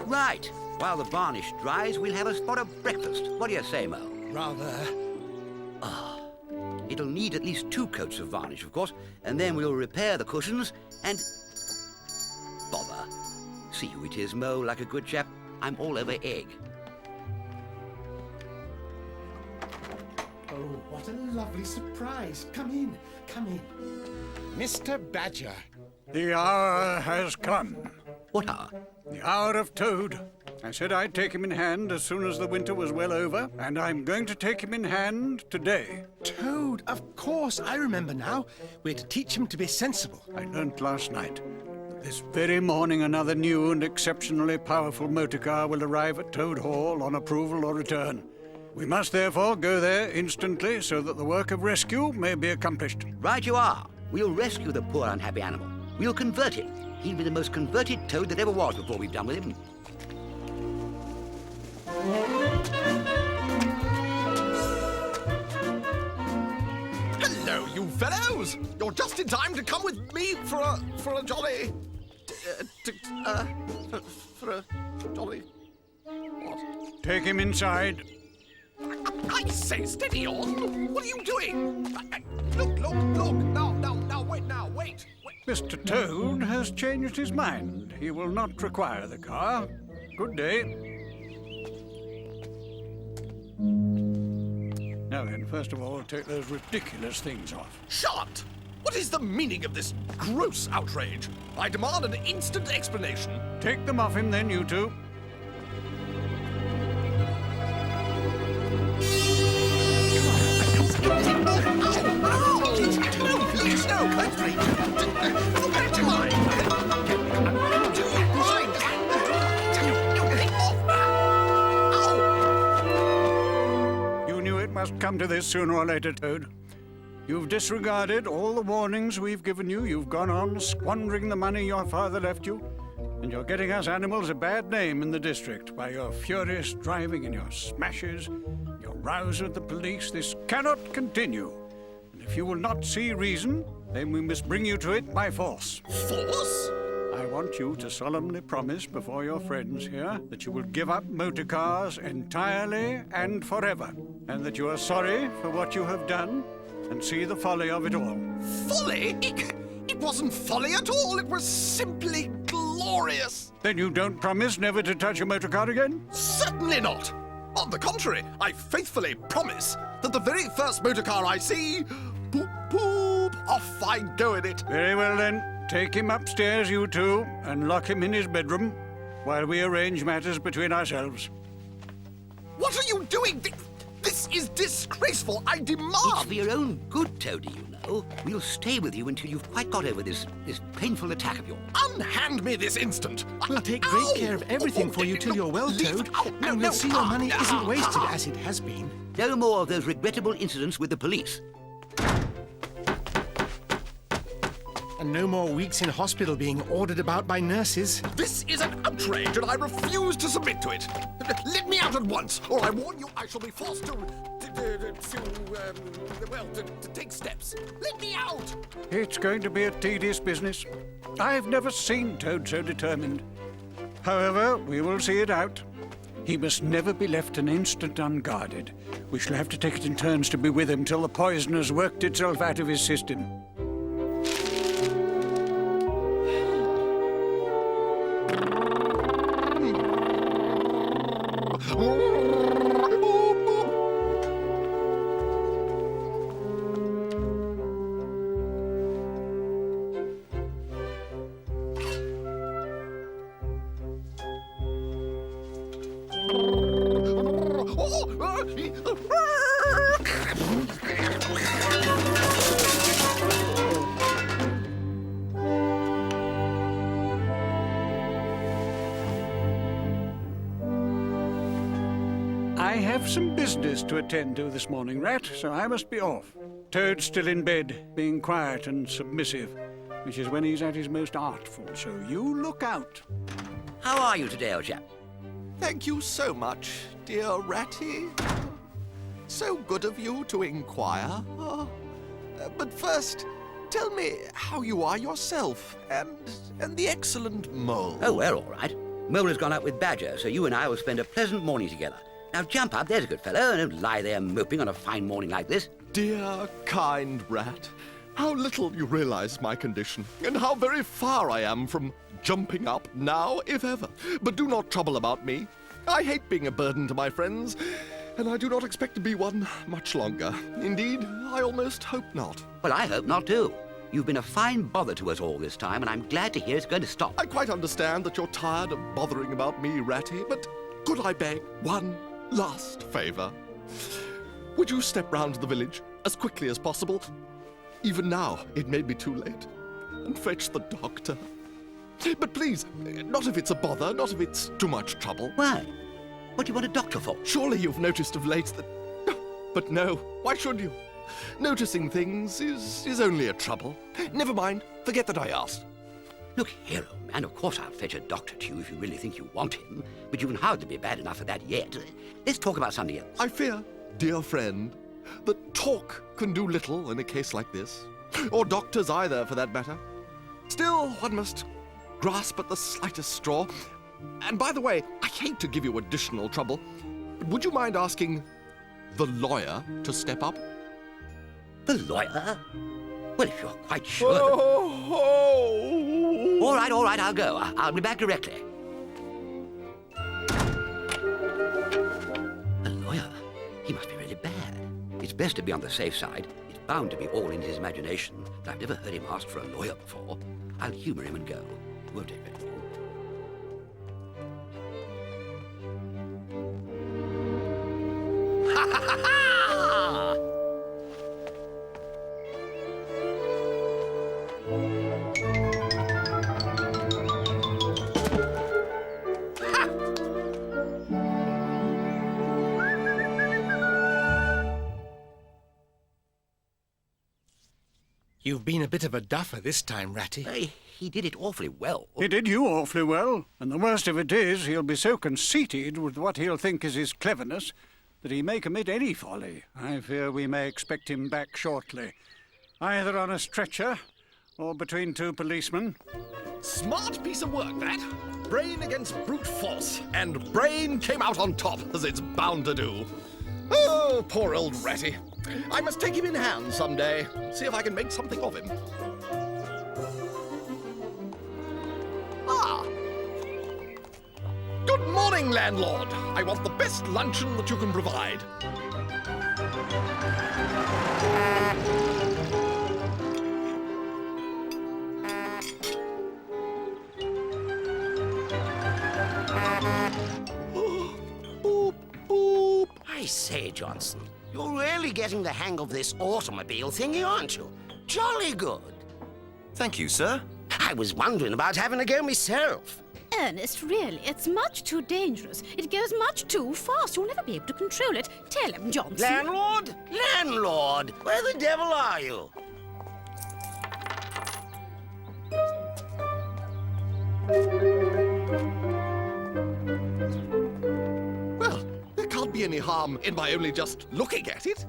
Right. While the varnish dries, we'll have a spot of breakfast. What do you say, Mo? Rather. It'll need at least 2 coats of varnish, of course, and then we'll repair the cushions and... Bother. See who it is, Mo, like a good chap. I'm all over egg. Oh, what a lovely surprise. Come in, come in. Mr. Badger. The hour has come. What hour? The hour of Toad. I said I'd take him in hand as soon as the winter was well over, and I'm going to take him in hand today. Toad, of course, I remember now. We're to teach him to be sensible. I learnt last night that this very morning another new and exceptionally powerful motor car will arrive at Toad Hall on approval or return. We must therefore go there instantly so that the work of rescue may be accomplished. Right you are. We'll rescue the poor unhappy animal. We'll convert him. He'll be the most converted toad that ever was before we've done with him. Hello, you fellows! You're just in time to come with me for a jolly... for a jolly... What? Take him inside. I say, steady on! What are you doing? Look! Now, wait! Mr. Toad has changed his mind. He will not require the car. Good day. Now then, first of all, take those ridiculous things off. Shut! What is the meaning of this gross outrage? I demand an instant explanation. Take them off him then, you two. You knew it must come to this sooner or later, Toad. You've disregarded all the warnings we've given you. You've gone on squandering the money your father left you. And you're getting us animals a bad name in the district by your furious driving and your smashes, your rows with the police. This cannot continue. And if you will not see reason, then we must bring you to it by force. Force? I want you to solemnly promise before your friends here that you will give up motor cars entirely and forever, and that you are sorry for what you have done and see the folly of it all. Folly? It wasn't folly at all. It was simply glorious. Then you don't promise never to touch a motor car again? Certainly not. On the contrary, I faithfully promise that the very first motor car I see, boop, boop, off I go in it. Very well then. Take him upstairs, you two, and lock him in his bedroom while we arrange matters between ourselves. What are you doing? This is disgraceful. I demand... It's for your own good, Toady, you know. We'll stay with you until you've quite got over this painful attack of yours. Unhand me this instant. We'll take great care of everything for you till you're well, Toad, and we'll see your money isn't wasted as it has been. No more of those regrettable incidents with the police. And no more weeks in hospital being ordered about by nurses. This is an outrage, and I refuse to submit to it. Let me out at once, or I warn you I shall be forced to take steps. Let me out! It's going to be a tedious business. I've never seen Toad so determined. However, we will see it out. He must never be left an instant unguarded. We shall have to take it in turns to be with him till the poison has worked itself out of his system. I have some business to attend to this morning, Rat, so I must be off. Toad's still in bed, being quiet and submissive, which is when he's at his most artful, so you look out. How are you today, old chap? Thank you so much, dear Ratty. So good of you to inquire. But first, tell me how you are yourself, and the excellent Mole. Oh, we're all right. Mole has gone out with Badger, so you and I will spend a pleasant morning together. Now jump up, there's a good fellow, and don't lie there moping on a fine morning like this. Dear, kind Rat, how little you realize my condition, and how very far I am from jumping up now, if ever. But do not trouble about me. I hate being a burden to my friends, and I do not expect to be one much longer. Indeed, I almost hope not. Well, I hope not, too. You've been a fine bother to us all this time, and I'm glad to hear it's going to stop. I quite understand that you're tired of bothering about me, Ratty, but could I beg one last favor? Would you step round to the village as quickly as possible? Even now, it may be too late, and fetch the doctor. But please, not if it's a bother, not if it's too much trouble. Why? What do you want a doctor for? Surely you've noticed of late that... But no, why should you? Noticing things is only a trouble. Never mind, forget that I asked. Look here, old man, of course I'll fetch a doctor to you if you really think you want him, but you can hardly be bad enough for that yet. Let's talk about something else. I fear, dear friend, that talk can do little in a case like this. Or doctors either, for that matter. Still, one must grasp at the slightest straw. And by the way, I hate to give you additional trouble, but would you mind asking the lawyer to step up? The lawyer? Well, if you're quite sure... Oh. All right, I'll go. I'll be back directly. A lawyer? He must be really bad. It's best to be on the safe side. It's bound to be all in his imagination, but I've never heard him ask for a lawyer before. I'll humour him and go. It won't take very long. Ha ha ha ha! You've been a bit of a duffer this time, Ratty. He did it awfully well. He did you awfully well, and the worst of it is he'll be so conceited with what he'll think is his cleverness that he may commit any folly. I fear we may expect him back shortly, either on a stretcher or between two policemen. Smart piece of work, that. Brain against brute force, and brain came out on top, as it's bound to do. Oh, poor old Ratty. I must take him in hand someday, see if I can make something of him. Ah! Good morning, landlord. I want the best luncheon that you can provide. Boop, boop. I say, Johnson, you're really getting the hang of this automobile thingy, aren't you? Jolly good. Thank you, sir. I was wondering about having a go myself. Ernest, really, it's much too dangerous. It goes much too fast. You'll never be able to control it. Tell him, Johnson. Landlord? Landlord! Where the devil are you? Well, there can't be any harm in my only just looking at it.